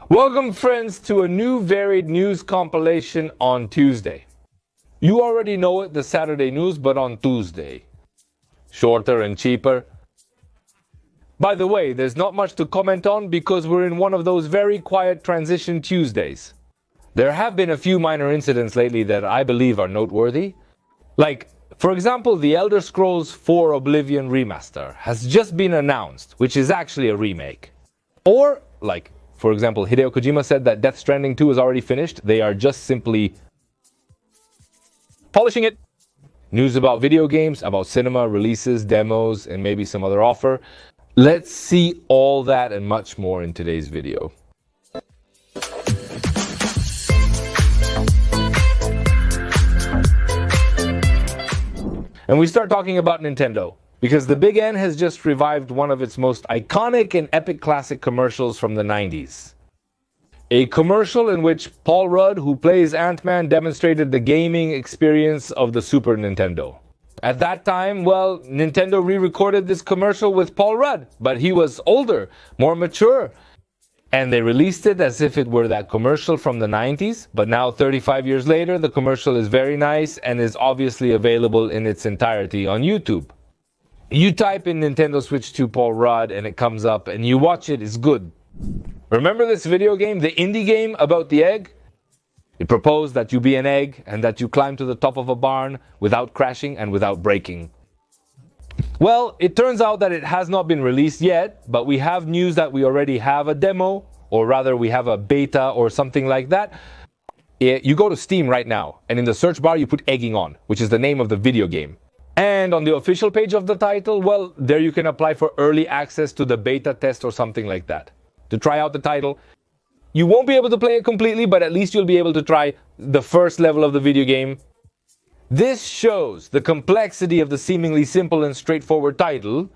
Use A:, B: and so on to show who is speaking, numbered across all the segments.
A: Welcome, friends, to a new varied news compilation on Tuesday. You already know it, the Saturday news, but on Tuesday. Shorter and cheaper. By the way, there's not much to comment on because we're in one of those very quiet transition Tuesdays. There have been a few minor incidents lately that I believe are noteworthy. Like, for example, the Elder Scrolls 4 Oblivion Remaster has just been announced, which is actually a remake. Or, like, for example, Hideo Kojima said that Death Stranding 2 is already finished. They are just simply polishing it. News about video games, about cinema, releases, demos, and maybe some other offer. Let's see all that and much more in today's video. And we start talking about Nintendo, because the Big N has just revived one of its most iconic and epic classic commercials from the 90s. A commercial in which Paul Rudd, who plays Ant-Man, demonstrated the gaming experience of the Super Nintendo. At that time, well, Nintendo re-recorded this commercial with Paul Rudd, but he was older, more mature. And they released it as if it were that commercial from the 90s, but now 35 years later, the commercial is very nice and is obviously available in its entirety on YouTube. You type in Nintendo Switch 2 Paul Rudd and it comes up and you watch it, it's good. Remember this video game, the indie game about the egg? It proposed that you be an egg and that you climb to the top of a barn without crashing and without breaking. Well, it turns out that it has not been released yet, but we have news that we already have a demo, or rather we have a beta or something like that. You go to Steam right now, and in the search bar you put Egging On, which is the name of the video game. And on the official page of the title, well, there you can apply for early access to the beta test or something like that. To try out the title. You won't be able to play it completely, but at least you'll be able to try the first level of the video game. This shows the complexity of the seemingly simple and straightforward title,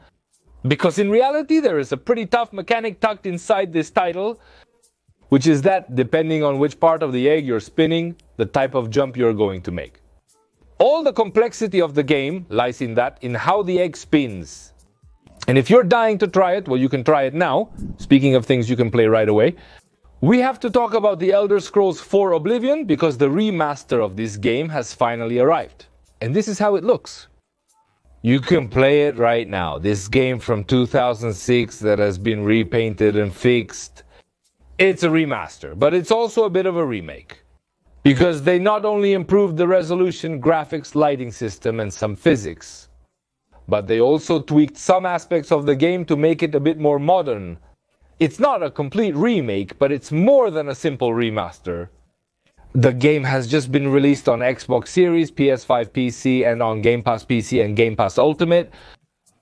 A: because in reality there is a pretty tough mechanic tucked inside this title, which is that depending on which part of the egg you're spinning, the type of jump you're going to make. All the complexity of the game lies in how the egg spins. And if you're dying to try it, well, you can try it now. Speaking of things you can play right away. We have to talk about the Elder Scrolls 4 Oblivion because the remaster of this game has finally arrived. And this is how it looks. You can play it right now. This game from 2006 that has been repainted and fixed. It's a remaster, but it's also a bit of a remake. Because they not only improved the resolution, graphics, lighting system, and some physics, but they also tweaked some aspects of the game to make it a bit more modern. It's not a complete remake, but it's more than a simple remaster. The game has just been released on Xbox Series, PS5 PC, and on Game Pass PC and Game Pass Ultimate.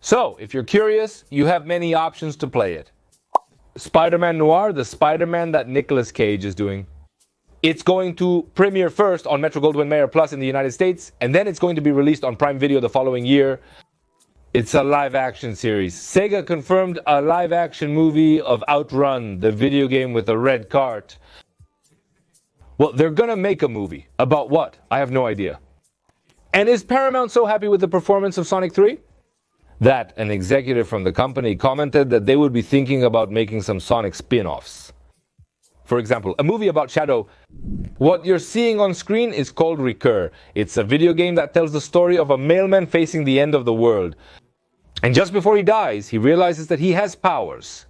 A: So, if you're curious, you have many options to play it. Spider-Man Noir, the Spider-Man that Nicolas Cage is doing. It's going to premiere first on Metro-Goldwyn-Mayer Plus in the United States, and then it's going to be released on Prime Video the following year. It's a live-action series. Sega confirmed a live-action movie of Outrun, the video game with a red cart. Well, they're gonna make a movie. About what? I have no idea. And is Paramount so happy with the performance of Sonic 3? That an executive from the company commented that they would be thinking about making some Sonic spin-offs. For example, a movie about Shadow. What you're seeing on screen is called Recur. It's a video game that tells the story of a mailman facing the end of the world. And just before he dies, he realizes that he has powers.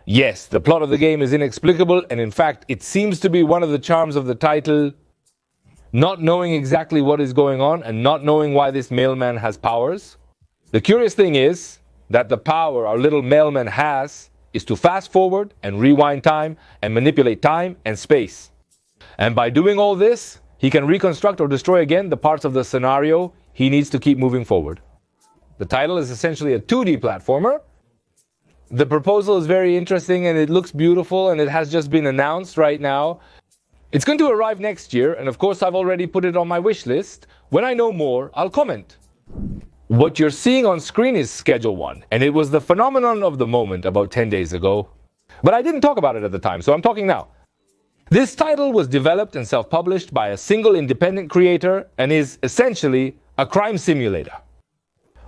A: Yes, the plot of the game is inexplicable, and in fact, it seems to be one of the charms of the title, not knowing exactly what is going on and not knowing why this mailman has powers. The curious thing is that the power our little mailman has is to fast forward and rewind time and manipulate time and space. And by doing all this, he can reconstruct or destroy again the parts of the scenario he needs to keep moving forward. The title is essentially a 2D platformer. The proposal is very interesting and it looks beautiful and it has just been announced right now. It's going to arrive next year, and of course I've already put it on my wish list. When I know more, I'll comment. What you're seeing on screen is Schedule 1, and it was the phenomenon of the moment about 10 days ago. But I didn't talk about it at the time, so I'm talking now. This title was developed and self-published by a single independent creator and is essentially a crime simulator.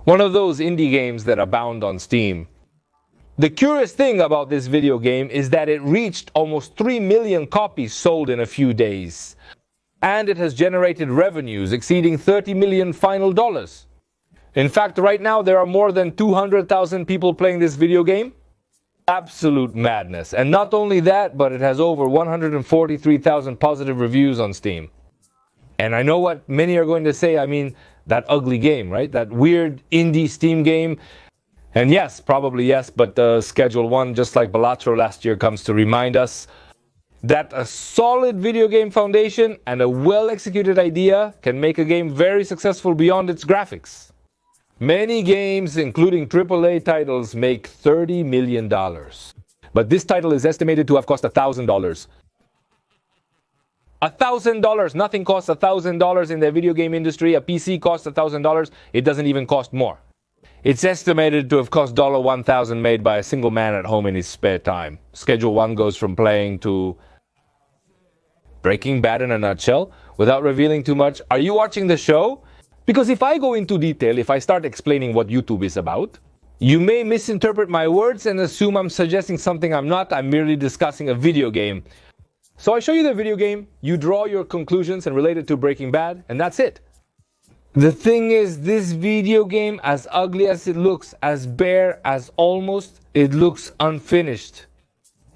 A: One of those indie games that abound on Steam. The curious thing about this video game is that it reached almost 3 million copies sold in a few days. And it has generated revenues exceeding $30 million final dollars. In fact, right now there are more than 200,000 people playing this video game. Absolute madness. And not only that, but it has over 143,000 positive reviews on Steam. And I know what many are going to say, I mean, that ugly game, right? That weird indie Steam game. And yes, probably yes, but Schedule 1, just like Balatro last year, comes to remind us that a solid video game foundation and a well-executed idea can make a game very successful beyond its graphics. Many games, including AAA titles, make $30 million. But this title is estimated to have cost $1,000. $1,000! Nothing costs $1,000 in the video game industry. A PC costs $1,000. It doesn't even cost more. It's estimated to have cost $1,000 made by a single man at home in his spare time. Schedule 1 goes from playing to Breaking Bad in a nutshell. Without revealing too much, are you watching the show? Because if I go into detail, if I start explaining what YouTube is about, you may misinterpret my words and assume I'm suggesting something I'm not. I'm merely discussing a video game. So I show you the video game, you draw your conclusions and relate it to Breaking Bad, and that's it. The thing is, this video game, as ugly as it looks, as bare as almost, it looks unfinished.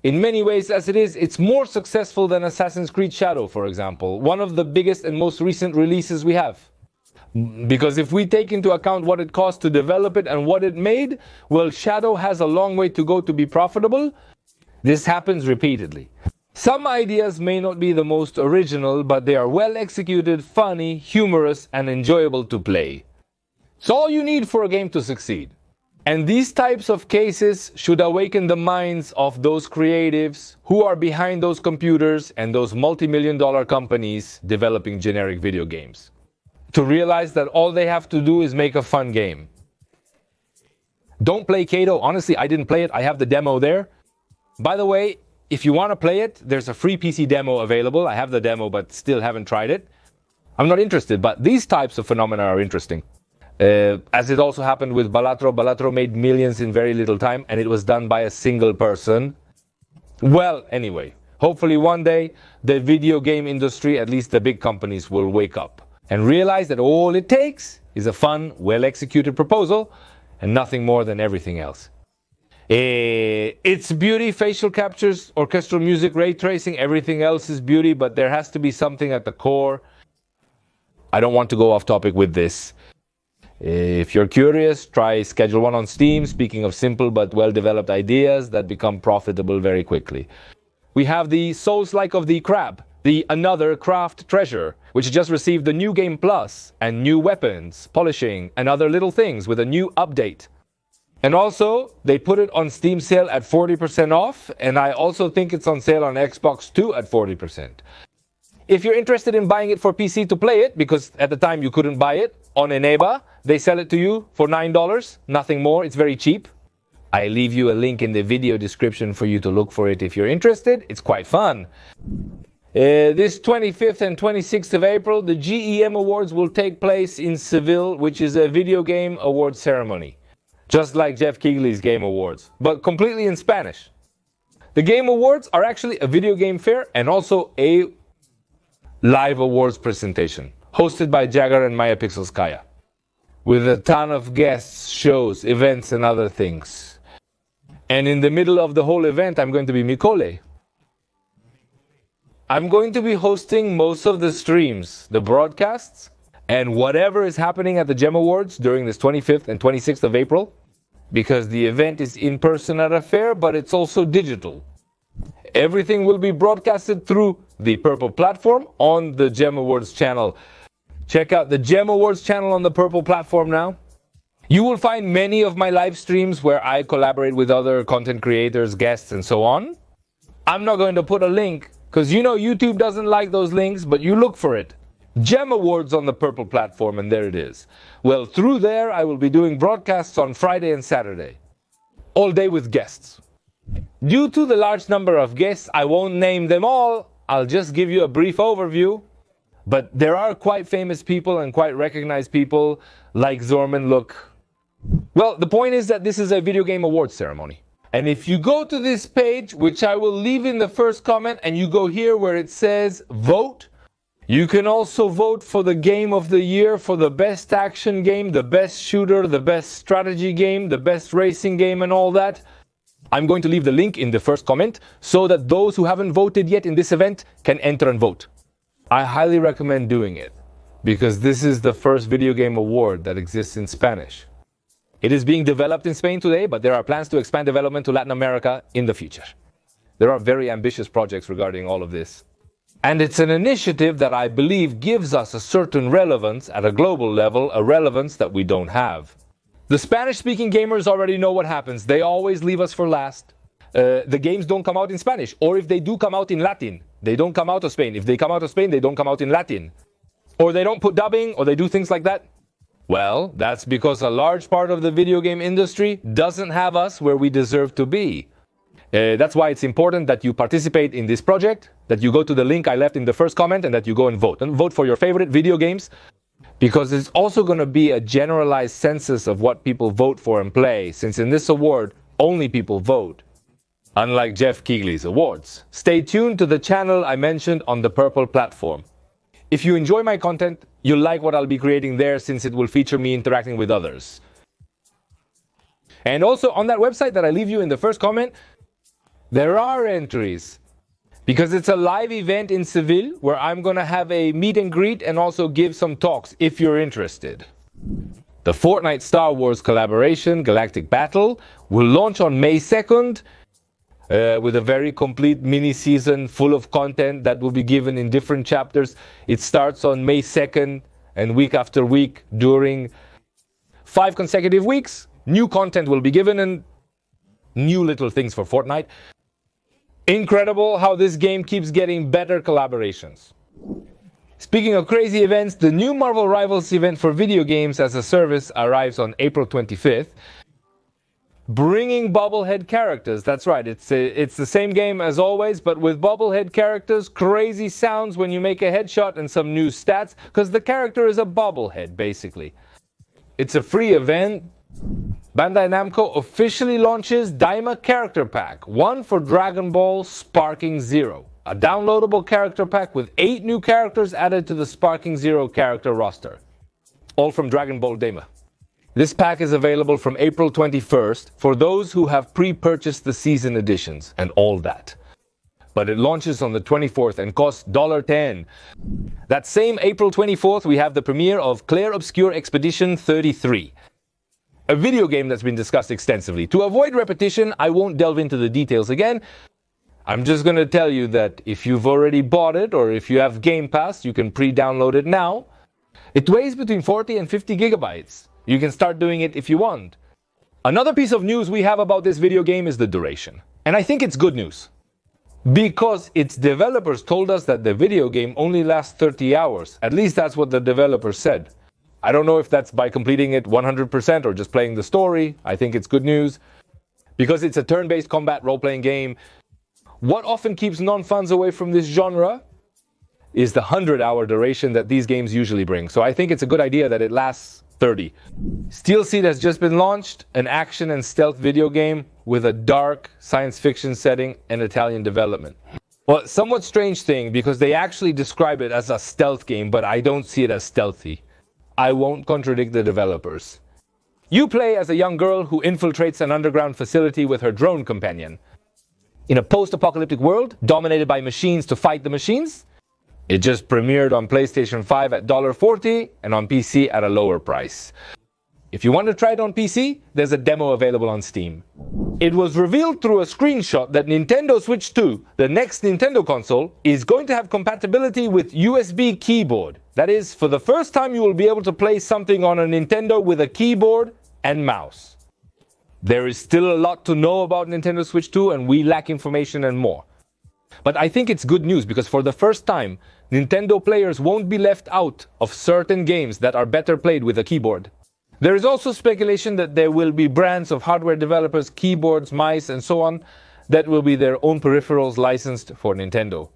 A: In many ways, as it is, it's more successful than Assassin's Creed Shadow, for example, one of the biggest and most recent releases we have. Because if we take into account what it cost to develop it and what it made, well, Shadow has a long way to go to be profitable. This happens repeatedly. Some ideas may not be the most original, but they are well executed, funny, humorous, and enjoyable to play. It's all you need for a game to succeed. And these types of cases should awaken the minds of those creatives who are behind those computers and those multi-million-dollar companies developing generic video games. To realize that all they have to do is make a fun game. Don't play Kato. Honestly, I didn't play it. I have the demo there. By the way, if you want to play it, there's a free PC demo available. I have the demo, but still haven't tried it. I'm not interested, but these types of phenomena are interesting. As it also happened with Balatro. Balatro made millions in very little time, and it was done by a single person. Well, anyway, hopefully one day, the video game industry, at least the big companies, will wake up and realize that all it takes is a fun, well-executed proposal, and nothing more than everything else. It's beauty, facial captures, orchestral music, ray tracing, everything else is beauty, but there has to be something at the core. I don't want to go off topic with this. If you're curious, try Schedule 1 on Steam, speaking of simple but well-developed ideas that become profitable very quickly. We have the Souls-like of the Crab, the Another Craft Treasure, which just received the New Game Plus and new weapons, polishing, and other little things with a new update. And also, they put it on Steam sale at 40% off, and I also think it's on sale on Xbox too at 40%. If you're interested in buying it for PC to play it, because at the time you couldn't buy it, on Eneba, they sell it to you for $9, nothing more, it's very cheap. I leave you a link in the video description for you to look for it if you're interested, it's quite fun. This 25th and 26th of April, the GEM Awards will take place in Seville, which is a video game awards ceremony. Just like Jeff Keighley's Game Awards, but completely in Spanish. The Game Awards are actually a video game fair and also a live awards presentation, hosted by Jagger and Maya Pixelskaya, with a ton of guests, shows, events, and other things. And in the middle of the whole event, I'm going to be Mikole. I'm going to be hosting most of the streams, the broadcasts, and whatever is happening at the GEM Awards during this 25th and 26th of April, because the event is in person at a fair, but it's also digital. Everything will be broadcasted through the Purple platform on the GEM Awards channel. Check out the GEM Awards channel on the Purple platform now. You will find many of my live streams where I collaborate with other content creators, guests, and so on. I'm not going to put a link, because you know YouTube doesn't like those links, but you look for it. GEM Awards on the Purple platform, and there it is. Well, through there, I will be doing broadcasts on Friday and Saturday. All day with guests. Due to the large number of guests, I won't name them all. I'll just give you a brief overview. But there are quite famous people and quite recognized people like Zorman Look. Well, the point is that this is a video game awards ceremony. And if you go to this page, which I will leave in the first comment, and you go here where it says vote, you can also vote for the game of the year, for the best action game, the best shooter, the best strategy game, the best racing game, and all that. I'm going to leave the link in the first comment so that those who haven't voted yet in this event can enter and vote. I highly recommend doing it because this is the first video game award that exists in Spanish. It is being developed in Spain today, but there are plans to expand development to Latin America in the future. There are very ambitious projects regarding all of this. And it's an initiative that I believe gives us a certain relevance at a global level, a relevance that we don't have. The Spanish-speaking gamers already know what happens. They always leave us for last. The games don't come out in Spanish, or if they do come out in Latin, they don't come out of Spain. If they come out of Spain, they don't come out in Latin. Or they don't put dubbing, or they do things like that. Well, that's because a large part of the video game industry doesn't have us where we deserve to be. That's why it's important that you participate in this project, that you go to the link I left in the first comment, and that you go and vote. And vote for your favorite video games, because it's also going to be a generalized census of what people vote for and play, since in this award, only people vote. Unlike Jeff Keighley's awards. Stay tuned to the channel I mentioned on the purple platform. If you enjoy my content, you'll like what I'll be creating there, since it will feature me interacting with others. And also on that website that I leave you in the first comment, there are entries, because it's a live event in Seville where I'm going to have a meet and greet and also give some talks if you're interested. The Fortnite-Star Wars collaboration, Galactic Battle, will launch on May 2nd with a very complete mini-season full of content that will be given in different chapters. It starts on May 2nd and week after week during 5 consecutive weeks. New content will be given and new little things for Fortnite. Incredible how this game keeps getting better collaborations. Speaking of crazy events, the new Marvel Rivals event for video games as a service arrives on April 25th. Bringing bobblehead characters, that's right, it's the same game as always, but with bobblehead characters, crazy sounds when you make a headshot and some new stats, because the character is a bobblehead, basically. It's a free event. Bandai Namco officially launches Daima Character Pack, one for Dragon Ball Sparking Zero. A downloadable character pack with 8 new characters added to the Sparking Zero character roster. All from Dragon Ball Daima. This pack is available from April 21st for those who have pre-purchased the season editions and all that. But it launches on the 24th and costs $10. That same April 24th, we have the premiere of Clair Obscur Expedition 33. A video game that's been discussed extensively. To avoid repetition, I won't delve into the details again. I'm just going to tell you that if you've already bought it or if you have Game Pass, you can pre-download it now. It weighs between 40 and 50 gigabytes. You can start doing it if you want. Another piece of news we have about this video game is the duration. And I think it's good news. Because its developers told us that the video game only lasts 30 hours. At least that's what the developers said. I don't know if that's by completing it 100% or just playing the story. I think it's good news. Because it's a turn-based combat role-playing game. What often keeps non-fans away from this genre is the 100-hour duration that these games usually bring. So I think it's a good idea that it lasts 30. Steel Seed has just been launched, an action and stealth video game with a dark science fiction setting and Italian development. Well, somewhat strange thing because they actually describe it as a stealth game, but I don't see it as stealthy. I won't contradict the developers. You play as a young girl who infiltrates an underground facility with her drone companion. In a post-apocalyptic world dominated by machines to fight the machines, it just premiered on PlayStation 5 at $40 and on PC at a lower price. If you want to try it on PC, there's a demo available on Steam. It was revealed through a screenshot that Nintendo Switch 2, the next Nintendo console, is going to have compatibility with USB keyboard. That is, for the first time you will be able to play something on a Nintendo with a keyboard and mouse. There is still a lot to know about Nintendo Switch 2 and we lack information and more. But I think it's good news because for the first time, Nintendo players won't be left out of certain games that are better played with a keyboard. There is also speculation that there will be brands of hardware developers, keyboards, mice, and so on, that will be their own peripherals licensed for Nintendo.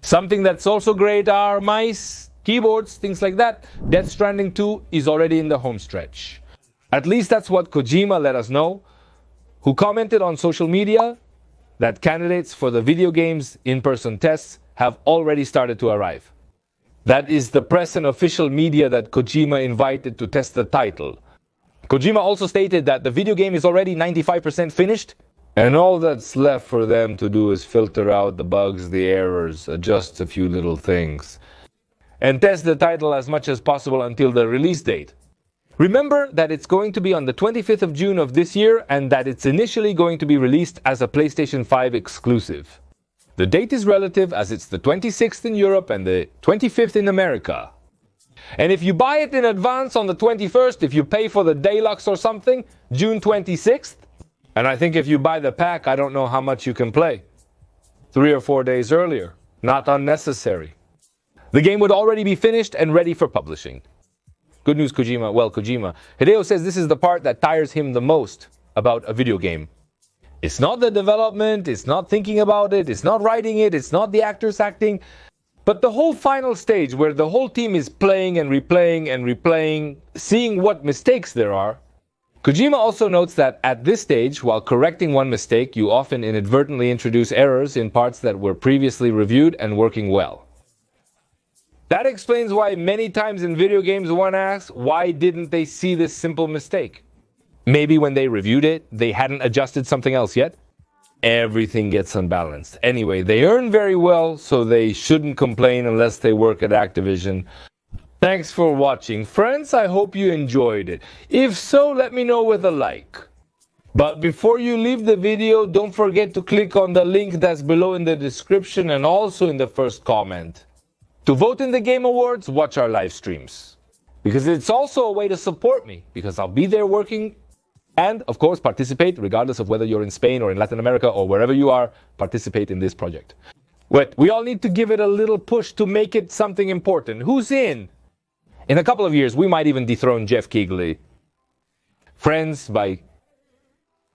A: Something that's also great are mice, keyboards, things like that. Death Stranding 2 is already in the home stretch. At least that's what Kojima let us know. who commented on social media that candidates for the video game's in-person tests have already started to arrive. That is the press and official media that Kojima invited to test the title. Kojima also stated that the video game is already 95% finished, and all that's left for them to do is filter out the bugs, the errors, adjust a few little things, and test the title as much as possible until the release date. Remember that it's going to be on the 25th of June of this year, and that it's initially going to be released as a PlayStation 5 exclusive. The date is relative, as it's the 26th in Europe and the 25th in America. And if you buy it in advance on the 21st, if you pay for the deluxe or something, June 26th, and I think if you buy the pack, I don't know how much you can play. 3 or 4 days earlier. Not unnecessary. The game would already be finished and ready for publishing. Good news, Kojima. Well, Kojima. Hideo says this is the part that tires him the most about a video game. It's not the development, it's not thinking about it, it's not writing it, it's not the actors acting, but the whole final stage where the whole team is playing and replaying, seeing what mistakes there are. Kojima also notes that at this stage, while correcting one mistake, you often inadvertently introduce errors in parts that were previously reviewed and working well. That explains why many times in video games one asks, why didn't they see this simple mistake? Maybe when they reviewed it, they hadn't adjusted something else yet. Everything gets unbalanced. Anyway, they earn very well, so they shouldn't complain unless they work at Activision. Thanks for watching, friends. I hope you enjoyed it. If so, let me know with a like. But before you leave the video, don't forget to click on the link that's below in the description and also in the first comment. To vote in the Game Awards, watch our live streams. Because it's also a way to support me, because I'll be there working and, of course, participate, regardless of whether you're in Spain or in Latin America or wherever you are, participate in this project. But we all need to give it a little push to make it something important. Who's in? In a couple of years, we might even dethrone Jeff Keighley. Friends, by